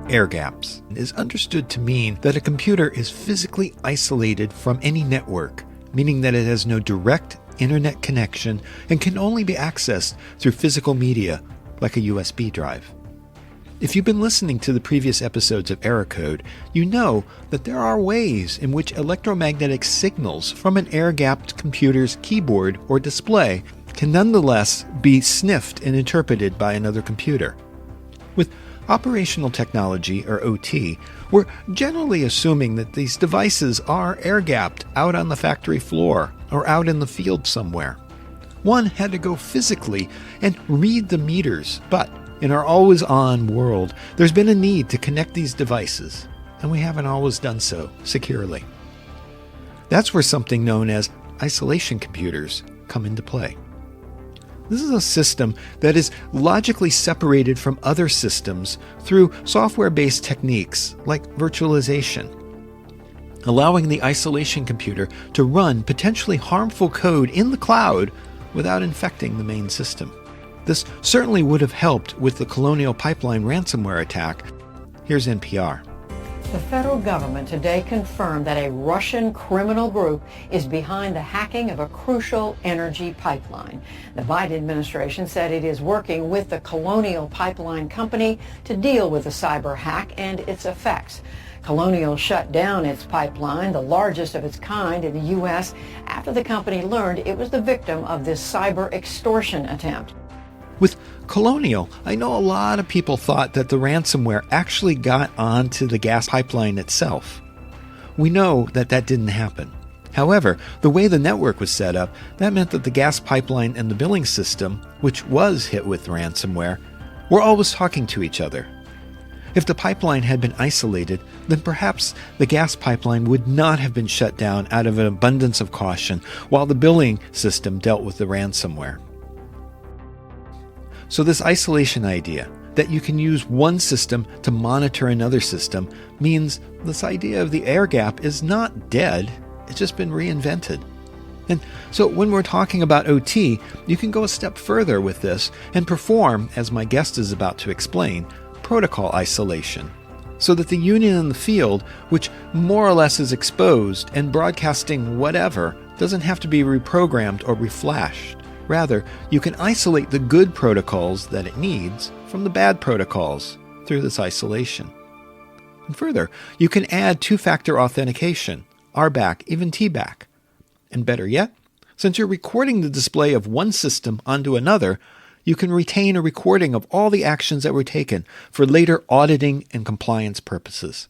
Air gaps is understood to mean that a computer is physically isolated from any network, meaning that it has no direct internet connection and can only be accessed through physical media like a USB drive. If you've been listening to the previous episodes of Error Code, you know that there are ways in which electromagnetic signals from an air-gapped computer's keyboard or display can nonetheless be sniffed and interpreted by another computer. With operational technology, or OT, we're generally assuming that these devices are air-gapped out on the factory floor or out in the field somewhere. One had to go physically and read the meters, but in our always-on world, there's been a need to connect these devices, and we haven't always done so securely. That's where something known as isolation computers come into play. This is a system that is logically separated from other systems through software-based techniques like virtualization, allowing the isolation computer to run potentially harmful code in the cloud without infecting the main system. This certainly would have helped with the Colonial Pipeline ransomware attack. Here's NPR. The federal government today confirmed that a Russian criminal group is behind the hacking of a crucial energy pipeline. The Biden administration said it is working with the Colonial Pipeline Company to deal with the cyber hack and its effects. Colonial shut down its pipeline, the largest of its kind in the U.S., after the company learned it was the victim of this cyber extortion attempt. With Colonial, I know a lot of people thought that the ransomware actually got onto the gas pipeline itself. We know that that didn't happen. However, the way the network was set up, that meant that the gas pipeline and the billing system, which was hit with ransomware, were always talking to each other. If the pipeline had been isolated, then perhaps the gas pipeline would not have been shut down out of an abundance of caution while the billing system dealt with the ransomware. So this isolation idea, that you can use one system to monitor another system, means this idea of the air gap is not dead, it's just been reinvented. And so when we're talking about OT, you can go a step further with this and perform, as my guest is about to explain, protocol isolation, so that the unit in the field, which more or less is exposed and broadcasting whatever, doesn't have to be reprogrammed or reflashed. Rather, you can isolate the good protocols that it needs from the bad protocols through this isolation. And further, you can add two-factor authentication, RBAC, even TBAC. And better yet, since you're recording the display of one system onto another, you can retain a recording of all the actions that were taken for later auditing and compliance purposes.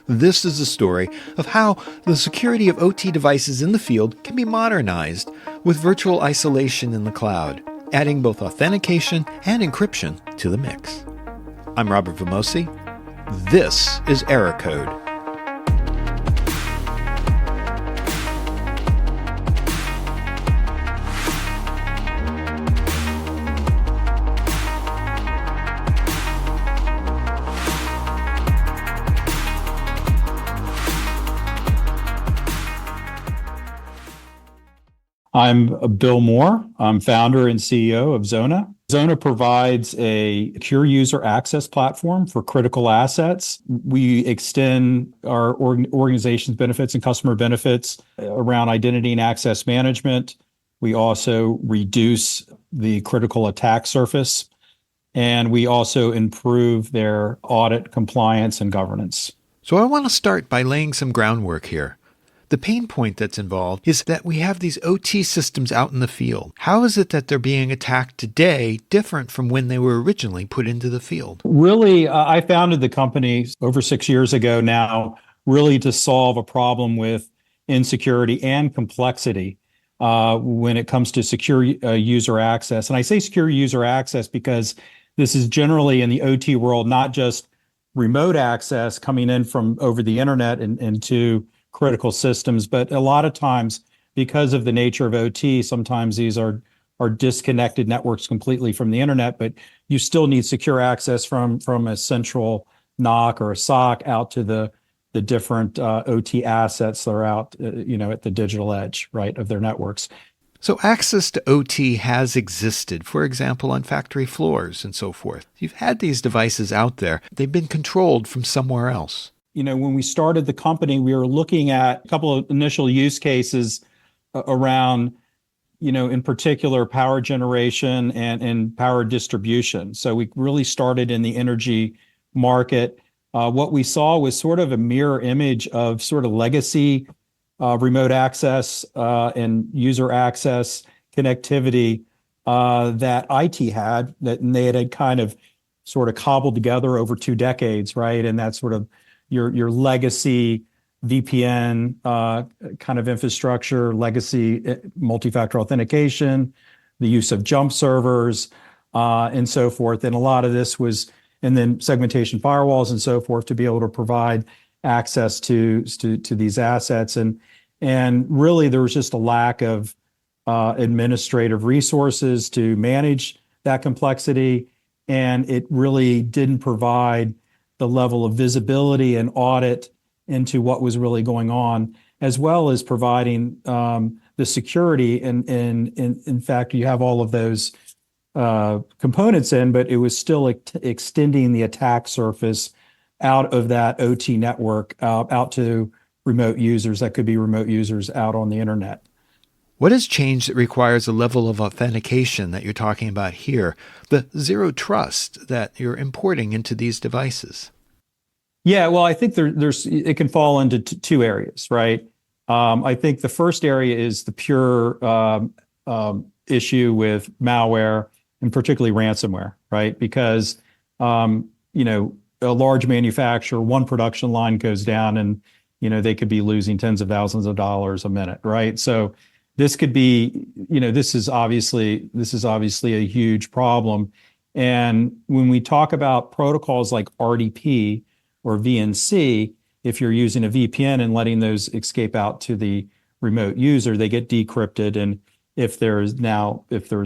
This is the story of how the security of OT devices in the field can be modernized with virtual isolation in the cloud, adding both authentication and encryption to the mix. I'm Robert Vamosi. This is Error Code. I'm Bill Moore. I'm founder and CEO of Zona. Zona provides a secure user access platform for critical assets. We extend our organization's benefits and customer benefits around identity and access management. We also reduce the critical attack surface, and we also improve their audit compliance and governance. So I want to start by laying some groundwork here. The pain point that's involved is that we have these OT systems out in the field. How is it that they're being attacked today different from when they were originally put into the field? Really, I founded the company over 6 years ago now, really to solve a problem with insecurity and complexity when it comes to secure user access. And I say secure user access because this is generally in the OT world, not just remote access coming in from over the internet and into critical systems, but a lot of times, because of the nature of OT, sometimes these are disconnected networks completely from the internet, but you still need secure access from a central NOC or a SOC out to the different OT assets that are out, at the digital edge, right, of their networks. So access to OT has existed, for example, on factory floors and so forth. You've had these devices out there. They've been controlled from somewhere else. When we started the company, we were looking at a couple of initial use cases around, in particular, power generation and power distribution. So we really started in the energy market. What we saw was sort of a mirror image of sort of legacy remote access and user access connectivity that IT had, and they had kind of sort of cobbled together over 2 decades, right? And that's sort of your legacy VPN kind of infrastructure, legacy multi-factor authentication, the use of jump servers, and so forth. And a lot of this was, and then segmentation firewalls and so forth, to be able to provide access to these assets. And really there was just a lack of administrative resources to manage that complexity. And it really didn't provide the level of visibility and audit into what was really going on, as well as providing the security. And in fact, you have all of those components in, but it was still extending the attack surface out of that OT network out to remote users that could be remote users out on the internet. What has changed that requires a level of authentication that you're talking about here, the zero trust that you're importing into these devices? Yeah, well, I think it can fall into 2 areas, right? I think the first area is the pure issue with malware and particularly ransomware, right? Because a large manufacturer, one production line goes down and they could be losing tens of thousands of dollars a minute, right? So this could be, this is obviously a huge problem. And when we talk about protocols like RDP or VNC, if you're using a VPN and letting those escape out to the remote user, they get decrypted. And if there's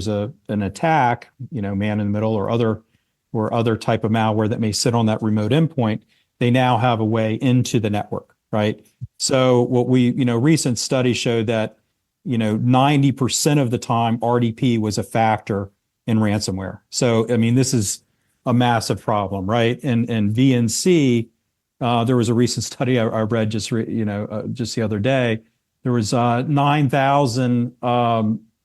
an attack, man in the middle or other type of malware that may sit on that remote endpoint, they now have a way into the network, right? So what recent studies showed that 90% of the time RDP was a factor in ransomware. So I mean, this is a massive problem, right? And VNC, there was a recent study I read just the other day. There was 9,000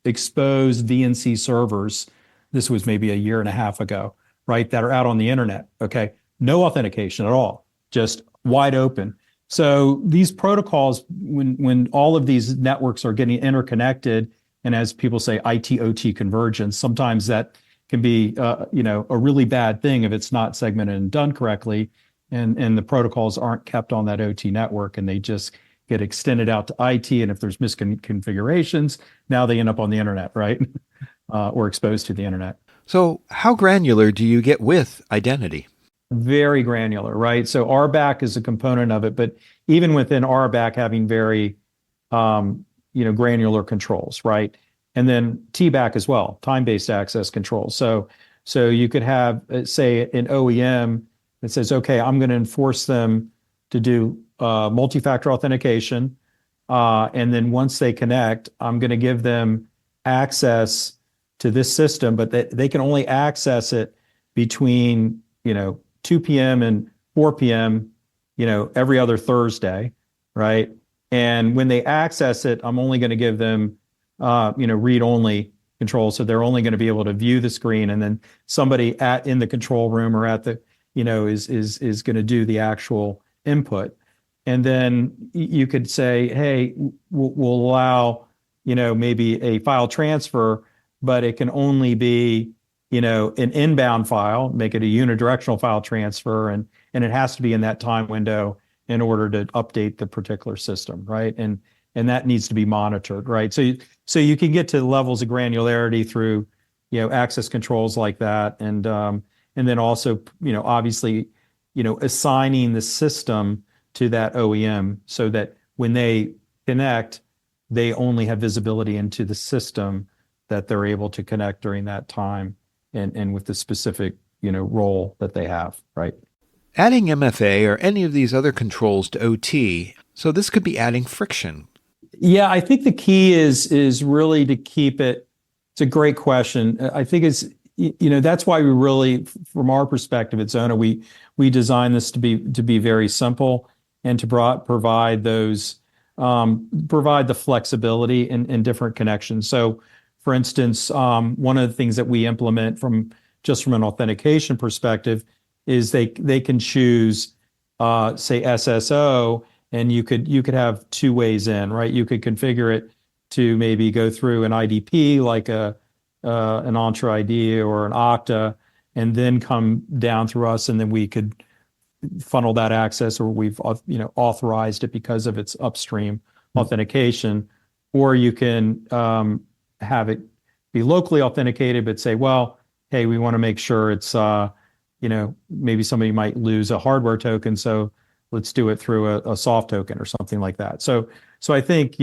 exposed VNC servers. This was maybe a year and a half ago, right? That are out on the internet. Okay, no authentication at all, just wide open. So these protocols, when all of these networks are getting interconnected, and as people say, IT-OT convergence, sometimes that can be a really bad thing if it's not segmented and done correctly, and the protocols aren't kept on that OT network, and they just get extended out to IT. And if there's misconfigurations, now they end up on the internet, right? Or exposed to the internet. So how granular do you get with identity? Very granular, right? So RBAC is a component of it, but even within RBAC, having very granular controls, right? And then TBAC as well, time-based access control. So you could have, say, an OEM that says, okay, I'm going to enforce them to do multi-factor authentication, and then once they connect, I'm going to give them access to this system, but they can only access it between 2 p.m. and 4 p.m. Every other Thursday, right? And when they access it, I'm only going to give them read-only control. So they're only going to be able to view the screen, and then somebody in the control room or at the is going to do the actual input. And then you could say, hey, we'll allow maybe a file transfer, but it can only be an inbound file, make it a unidirectional file transfer, and it has to be in that time window in order to update the particular system, right? And that needs to be monitored, right? So you can get to levels of granularity through access controls like that, and then also obviously assigning the system to that OEM so that when they connect, they only have visibility into the system that they're able to connect during that time, and with the specific role that they have, right? Adding MFA or any of these other controls to OT, so this could be adding friction. Yeah, I think the key is really to keep it. It's a great question. I think that's why we really, from our perspective at Zona, we designed this to be very simple and to provide the flexibility in different connections. So, for instance, one of the things that we implement from an authentication perspective is they can choose, say, SSO, and you could have two ways in, right? You could configure it to maybe go through an IDP like an Entra ID or an Okta, and then come down through us, and then we could funnel that access, or we've authorized it because of its upstream authentication. Or you can have it be locally authenticated, but say, well, hey, we want to make sure it's maybe somebody might lose a hardware token, so let's do it through a soft token or something like that. So I think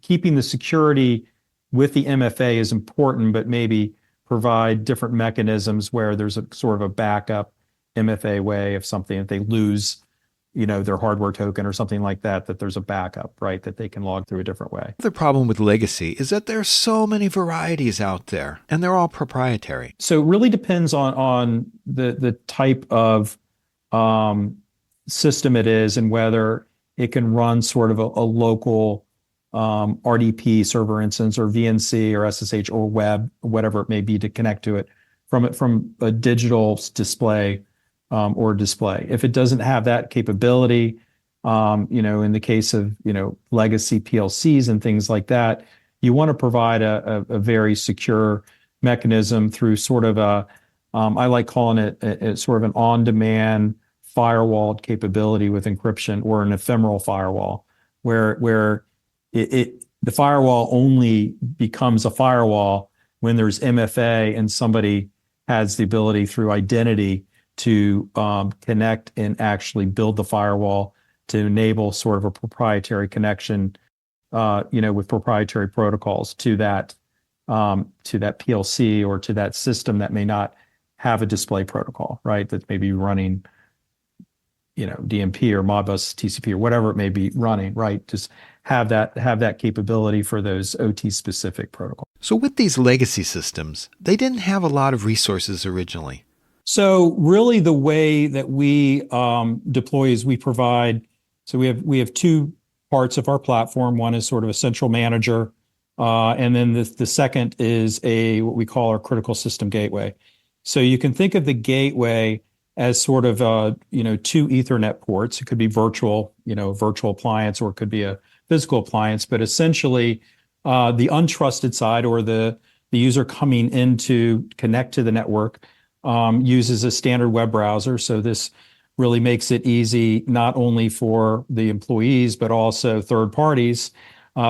keeping the security with the MFA is important, but maybe provide different mechanisms where there's a sort of a backup MFA way of something. If they lose, their hardware token or something like that, there's a backup, right, that they can log through a different way. The problem with legacy is that there are so many varieties out there, and they're all proprietary. So it really depends on the type of system it is, and whether it can run sort of a local RDP server instance, or VNC or SSH or web, whatever it may be, to connect to it from a digital display or display. If it doesn't have that capability, in the case of legacy PLCs and things like that, you want to provide a very secure mechanism through sort of I like calling it a sort of an on-demand firewall capability with encryption, or an ephemeral firewall, where the firewall only becomes a firewall when there's MFA and somebody has the ability through identity to connect and actually build the firewall to enable sort of a proprietary connection, with proprietary protocols to that PLC or to that system that may not have a display protocol, right? That may be running, DMP or Modbus TCP or whatever it may be running, right? Just have that capability for those OT specific protocols. So with these legacy systems, they didn't have a lot of resources originally. So really the way that we deploy is we provide, so we have two parts of our platform. One is sort of a central manager, and then the second is what we call our critical system gateway. So you can think of the gateway as sort of two Ethernet ports. It could be virtual appliance, or it could be a physical appliance, but essentially the untrusted side, or the user coming in to connect to the network, uses a standard web browser. So this really makes it easy not only for the employees, but also third parties,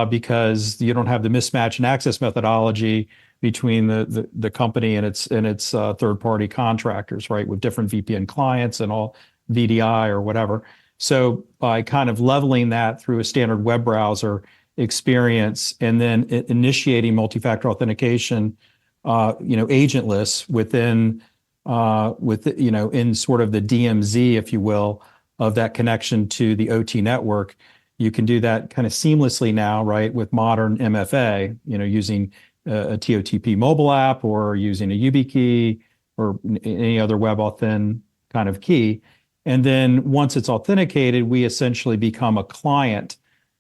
because you don't have the mismatch in access methodology between the company and its third-party contractors, right, with different VPN clients and all VDI or whatever. So by kind of leveling that through a standard web browser experience, and then initiating multi-factor authentication, agentless within in sort of the DMZ, if you will, of that connection to the OT network, you can do that kind of seamlessly now, right, with modern MFA, using a TOTP mobile app, or using a YubiKey, or any other WebAuthn kind of key. And then once it's authenticated, we essentially become a client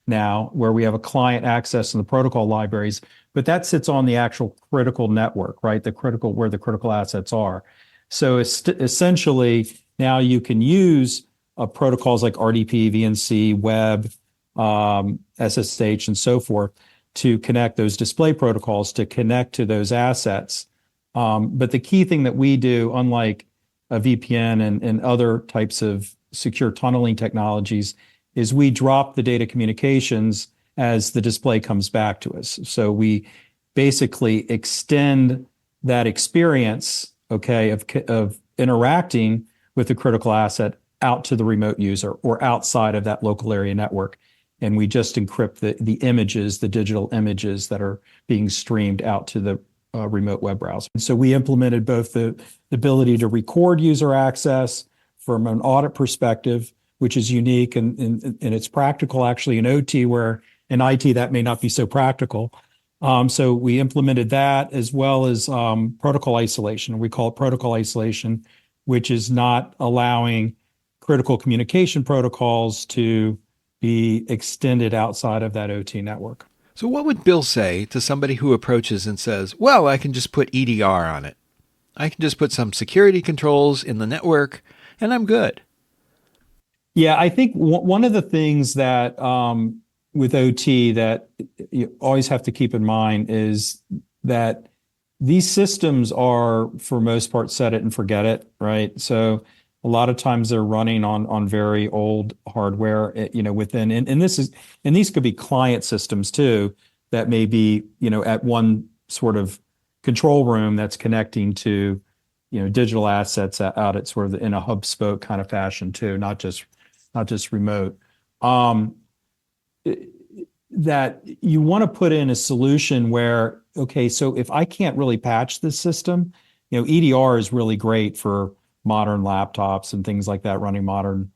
now, where we have a client access in the protocol libraries, but that sits on the actual critical network, right? Where the critical assets are. So essentially now you can use protocols like RDP, VNC, web, SSH, and so forth, to connect those display protocols to connect to those assets. But the key thing that we do, unlike a VPN and other types of secure tunneling technologies, is we drop the data communications as the display comes back to us. So we basically extend that experience, okay, of interacting with the critical asset out to the remote user, or outside of that local area network. And we just encrypt the images, the digital images that are being streamed out to the remote web browser. And so we implemented both the ability to record user access from an audit perspective, which is unique, and it's practical actually in OT, where in IT, that may not be so practical. So we implemented that as well as protocol isolation. We call it protocol isolation, which is not allowing critical communication protocols to be extended outside of that OT network. So what would Bill say to somebody who approaches and says, well, I can just put EDR on it. I can just put some security controls in the network and I'm good. Yeah, I think one of the things that with OT that you always have to keep in mind is that these systems are, for most part, set it and forget it, right? So a lot of times they're running on very old hardware, within, and these could be client systems too, that may be, at one sort of control room that's connecting to, digital assets out at sort of in a hub spoke kind of fashion too, not just remote. That you want to put in a solution where, okay, so if I can't really patch this system, EDR is really great for modern laptops and things like that, running modern,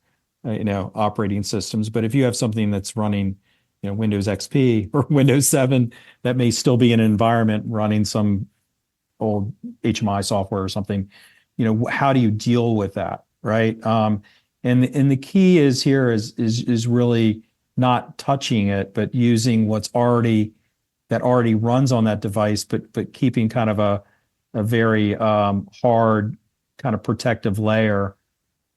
operating systems. But if you have something that's running, Windows XP or Windows 7, that may still be in an environment running some old HMI software or something, how do you deal with that, right? And the key is really not touching it, but using what's already runs on that device, but keeping kind of a very hard kind of protective layer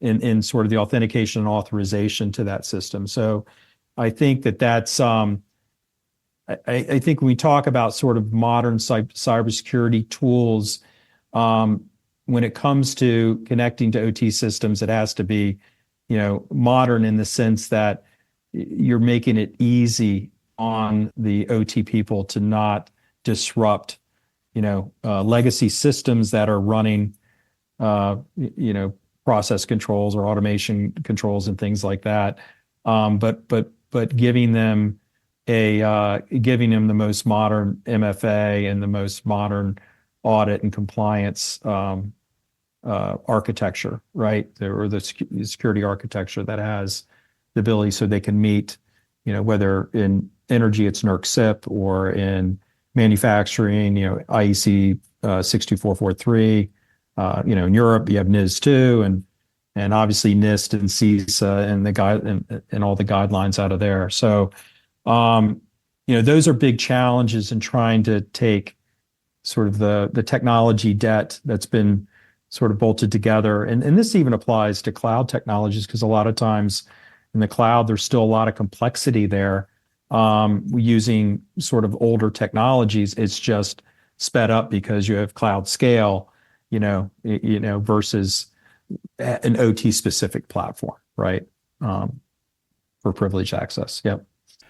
in sort of the authentication and authorization to that system. So I think that's I think when we talk about sort of modern cybersecurity tools, when it comes to connecting to OT systems, it has to be, modern in the sense that you're making it easy on the OT people to not disrupt, legacy systems that are running, process controls or automation controls and things like that. But giving them the most modern MFA and the most modern audit and compliance architecture, right? Or the security architecture that has the ability so they can meet, whether in energy it's NERC CIP or in manufacturing, IEC 62443. In Europe you have NIS2 and obviously NIST and CISA and all the guidelines out of there. So those are big challenges in trying to take sort of the technology debt that's been sort of bolted together. And this even applies to cloud technologies, because a lot of times in the cloud, there's still a lot of complexity there using sort of older technologies. It's just sped up because you have cloud scale, versus an OT specific platform, right? For privileged access. Yep.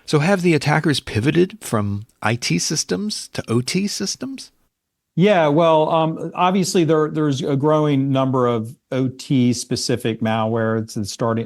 So have the attackers pivoted from IT systems to OT systems? Yeah, well, obviously there's a growing number of OT specific malware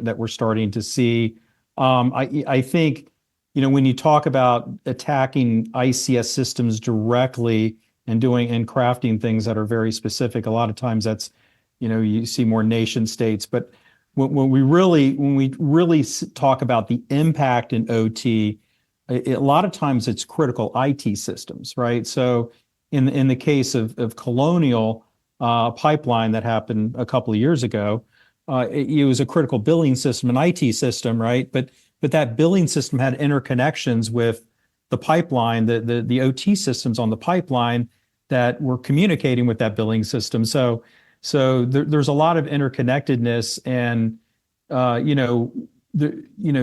that we're starting to see. I think, when you talk about attacking ICS systems directly and crafting things that are very specific, a lot of times that's, you see more nation states. But when we really talk about the impact in OT, a lot of times it's critical IT systems, right? So in the case of Colonial Pipeline that happened a couple of years ago, it was a critical billing system, an IT system, right? But that billing system had interconnections with the pipeline, the OT systems on the pipeline that were communicating with that billing system. So there's a lot of interconnectedness, and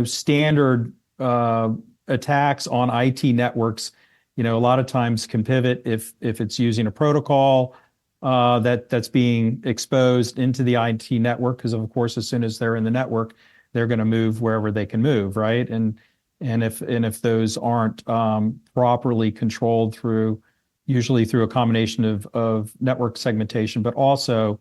standard attacks on IT networks, a lot of times can pivot if it's using a protocol that's being exposed into the IT network, because of course, as soon as they're in the network, they're going to move wherever they can move, right? And if those aren't properly controlled usually through a combination of network segmentation, but also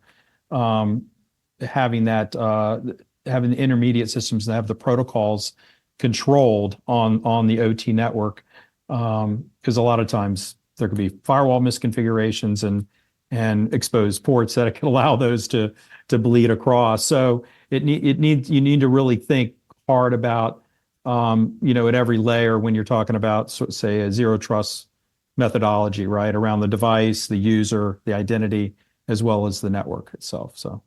having the intermediate systems that have the protocols controlled on the OT network, because a lot of times there could be firewall misconfigurations and exposed ports that can allow those to bleed across. So you need to really think hard about at every layer when you're talking about, say, a zero trust methodology, right, around the device, the user, the identity, as well as the network itself. So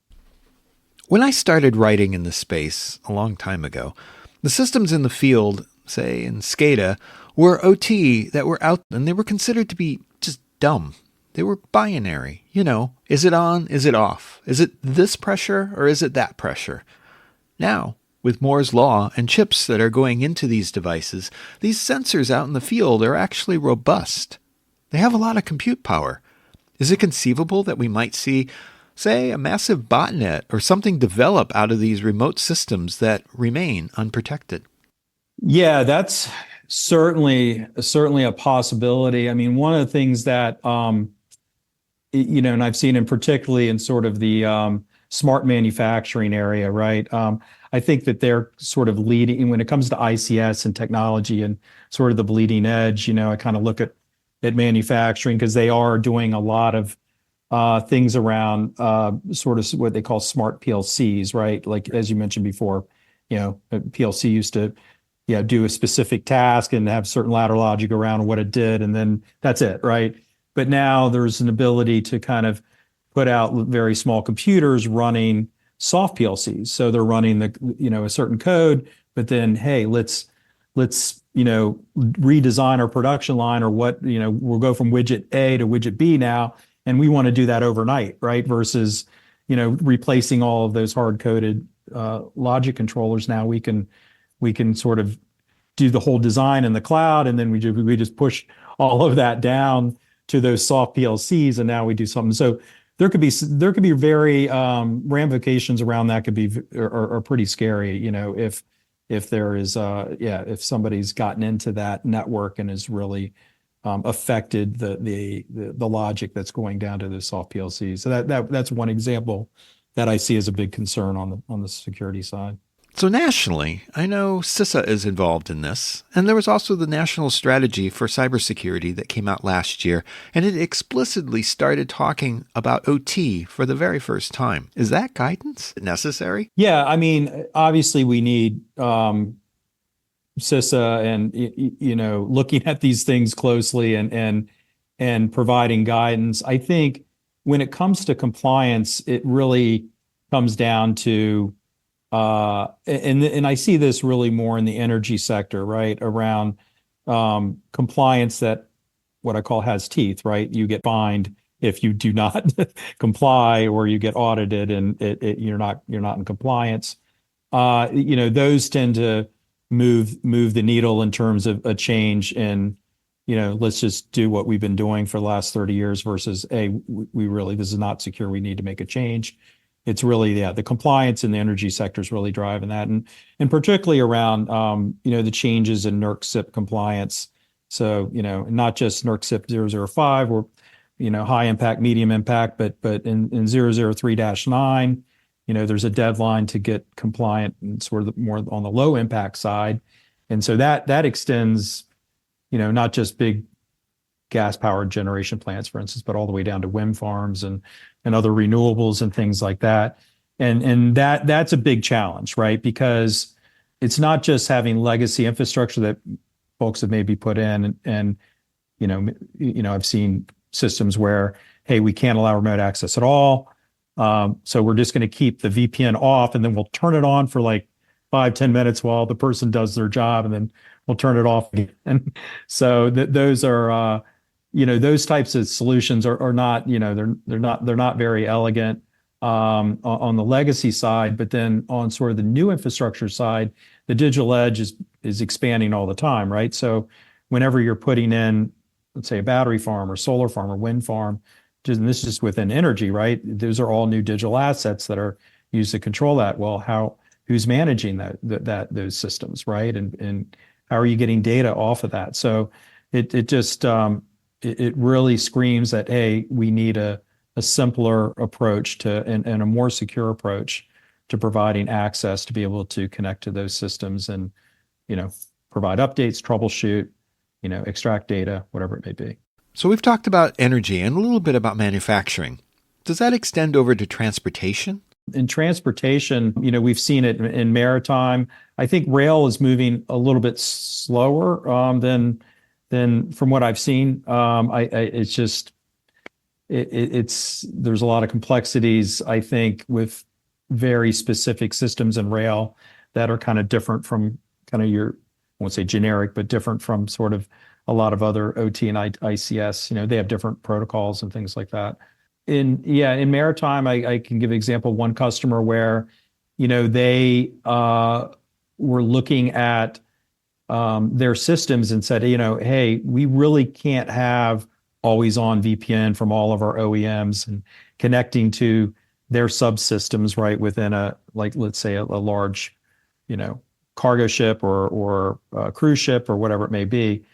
when I started writing in this space a long time ago, the systems in the field, say in SCADA, were OT that were out, and they were considered to be just dumb. They were binary. Is it on? Is it off? Is it this pressure or is it that pressure? Now, with Moore's Law and chips that are going into these devices, these sensors out in the field are actually robust. They have a lot of compute power. Is it conceivable that we might see, say, a massive botnet or something develop out of these remote systems that remain unprotected? Yeah, that's certainly a possibility. I mean, one of the things that and I've seen in particularly in sort of the smart manufacturing area, right? I think that they're sort of leading when it comes to ICS and technology and sort of the bleeding edge. I kind of look at manufacturing because they are doing a lot of things around sort of what they call smart PLCs, right? Like as you mentioned before, a PLC used to do a specific task and have certain ladder logic around what it did, and then that's it, right? But now there's an ability to kind of put out very small computers running soft PLCs. So they're running a certain code, but then, hey, let's redesign our production line or we'll go from widget A to widget B now. And we want to do that overnight, right? Versus, replacing all of those hard-coded logic controllers. Now we can sort of do the whole design in the cloud, and then we just push all of that down to those soft PLCs, and now we do something. So there could be very ramifications around that could be are pretty scary. If there is if somebody's gotten into that network and has really affected the logic that's going down to the soft PLCs. So that's one example that I see as a big concern on the security side. So nationally, I know CISA is involved in this, and there was also the National Strategy for Cybersecurity that came out last year, and it explicitly started talking about OT for the very first time. Is that guidance necessary? Yeah, I mean, obviously we need CISA and looking at these things closely and providing guidance. I think when it comes to compliance, it really comes down to and I see this really more in the energy sector, right? Around compliance that what I call has teeth, right? You get fined if you do not comply, or you get audited and you're not in compliance. Those tend to move the needle in terms of a change in, let's just do what we've been doing for the last 30 years versus, hey, this is not secure. We need to make a change. It's really, the compliance in the energy sector is really driving that. And particularly around, the changes in NERC CIP compliance. So, not just NERC CIP 005 or, high impact, medium impact, but in 003-9, there's a deadline to get compliant and sort of more on the low impact side. And so that extends, not just big gas powered generation plants, for instance, but all the way down to wind farms and other renewables and things like that. And that's a big challenge, right? Because it's not just having legacy infrastructure that folks have maybe put in and I've seen systems where, hey, we can't allow remote access at all. So we're just going to keep the VPN off, and then we'll turn it on for like 5-10 minutes while the person does their job, and then we'll turn it off again. And so those are, those types of solutions are not, they're not very elegant on the legacy side. But then on sort of the new infrastructure side, the digital edge is expanding all the time, right? So whenever you're putting in, let's say, a battery farm or solar farm or wind farm, and this is within energy, right? Those are all new digital assets that are used to control that. Well, who's managing those systems, right? And how are you getting data off of that? So it really screams that, hey, we need a simpler approach and a more secure approach to providing access to be able to connect to those systems and, provide updates, troubleshoot, extract data, whatever it may be. So we've talked about energy and a little bit about manufacturing. Does that extend over to transportation? In transportation, we've seen it in maritime. I think rail is moving a little bit slower than from what I've seen. It's just there's a lot of complexities, I think, with very specific systems in rail that are kind of different from kind of your, I won't say generic, but different from sort of a lot of other OT and ICS. They have different protocols and things like that. In maritime, I can give an example. One customer where, they were looking at their systems and said, hey, we really can't have always on VPN from all of our OEMs and connecting to their subsystems, right, within let's say a large, cargo ship or a cruise ship or whatever it may be.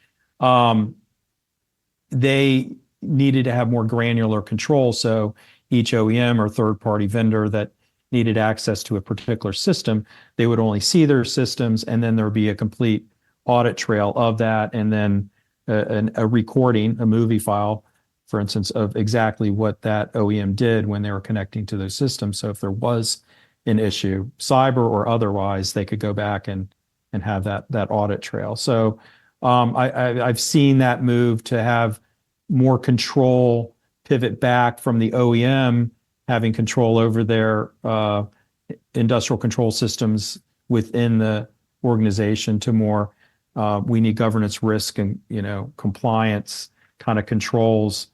They needed to have more granular control. So each OEM or third-party vendor that needed access to a particular system, they would only see their systems, and then there would be a complete audit trail of that, and then a recording, a movie file, for instance, of exactly what that OEM did when they were connecting to those systems. So if there was an issue, cyber or otherwise, they could go back and have that audit trail. So I've seen that move to have more control, pivot back from the OEM having control over their industrial control systems within the organization to more we need governance, risk, and compliance kind of controls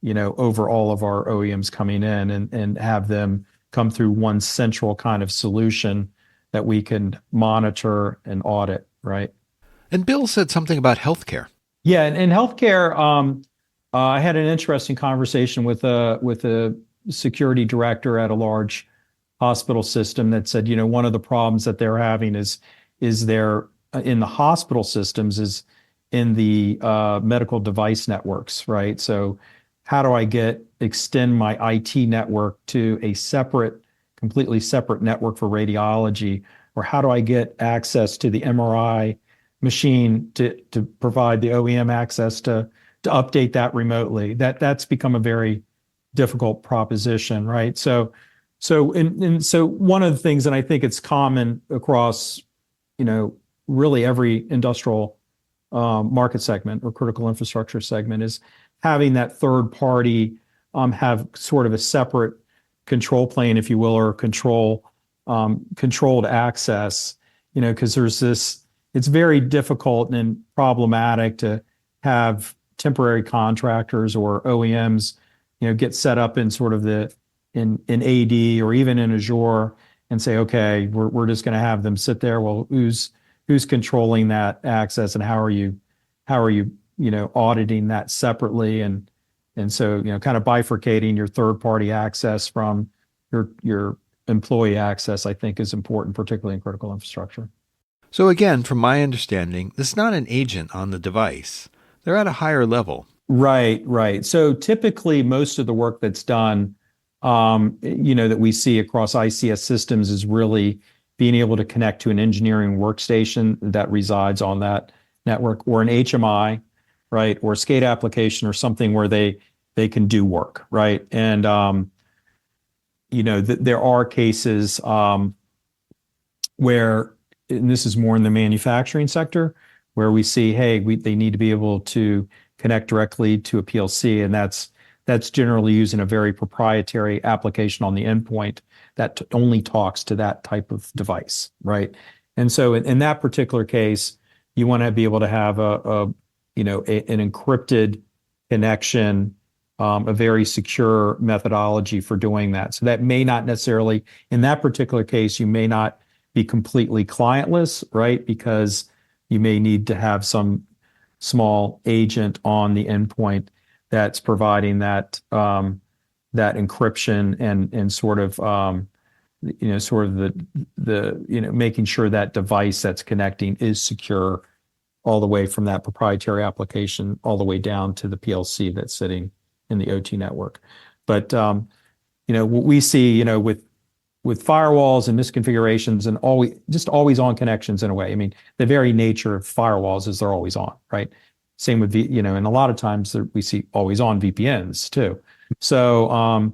over all of our OEMs coming in, and have them come through one central kind of solution that we can monitor and audit, right? And Bill said something about healthcare. Yeah, in healthcare, I had an interesting conversation with a security director at a large hospital system that said, one of the problems that they're having is their in the hospital systems is in the medical device networks, right? So how do I extend my IT network to a completely separate network for radiology? Or how do I get access to the MRI machine to provide the OEM access to update that remotely? That's become a very difficult proposition, right? So one of the things, and I think it's common across, really every industrial market segment or critical infrastructure segment, is having that third party have sort of a separate control plane, if you will, or control controlled access, because there's this, it's very difficult and problematic to have temporary contractors or OEMs, get set up in sort of in AD or even in Azure and say, okay, we're just going to have them sit there. Well, who's controlling that access, and how are you auditing that separately? And so, kind of bifurcating your third party access from your employee access, I think, is important, particularly in critical infrastructure. So again, from my understanding, this is not an agent on the device. They're at a higher level. Right. So typically most of the work that's done, that we see across ICS systems is really being able to connect to an engineering workstation that resides on that network, or an HMI, right, or a SCADA application, or something where they can do work, right? And there are cases where, and this is more in the manufacturing sector, where we see, hey, they need to be able to connect directly to a PLC, and that's generally using a very proprietary application on the endpoint that only talks to that type of device, right? And so in that particular case, you want to be able to have an encrypted connection, a very secure methodology for doing that. So that may not necessarily, in that particular case, you may not be completely clientless, right? Because you may need to have some small agent on the endpoint that's providing that encryption and sort of making sure that device that's connecting is secure all the way from that proprietary application all the way down to the PLC that's sitting in the OT network. But what we see, with firewalls and misconfigurations and always on connections in a way. I mean, the very nature of firewalls is they're always on, right? Same with and a lot of times we see always on VPNs too. So,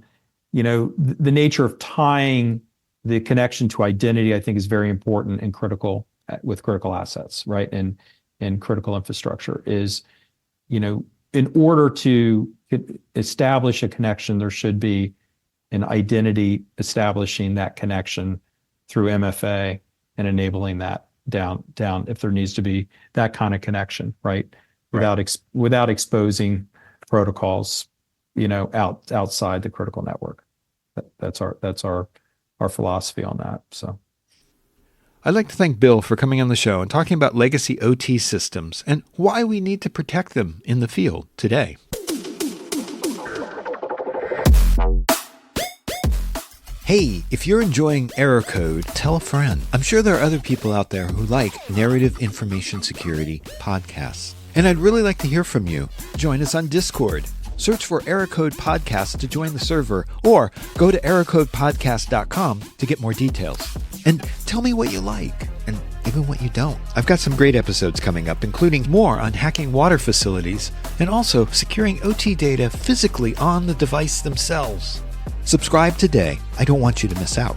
the nature of tying the connection to identity, I think, is very important and critical with critical assets, right? And critical infrastructure is, in order to establish a connection, there should be an identity establishing that connection through MFA and enabling that down if there needs to be that kind of connection, right? Without exposing protocols, outside the critical network. That's our philosophy on that. So I'd like to thank Bill for coming on the show and talking about legacy OT systems and why we need to protect them in the field today. Hey, if you're enjoying Error Code, tell a friend. I'm sure there are other people out there who like narrative information security podcasts. And I'd really like to hear from you. Join us on Discord. Search for Error Code Podcast to join the server, or go to errorcodepodcast.com to get more details. And tell me what you like, and even what you don't. I've got some great episodes coming up, including more on hacking water facilities, and also securing OT data physically on the device themselves. Subscribe today. I don't want you to miss out.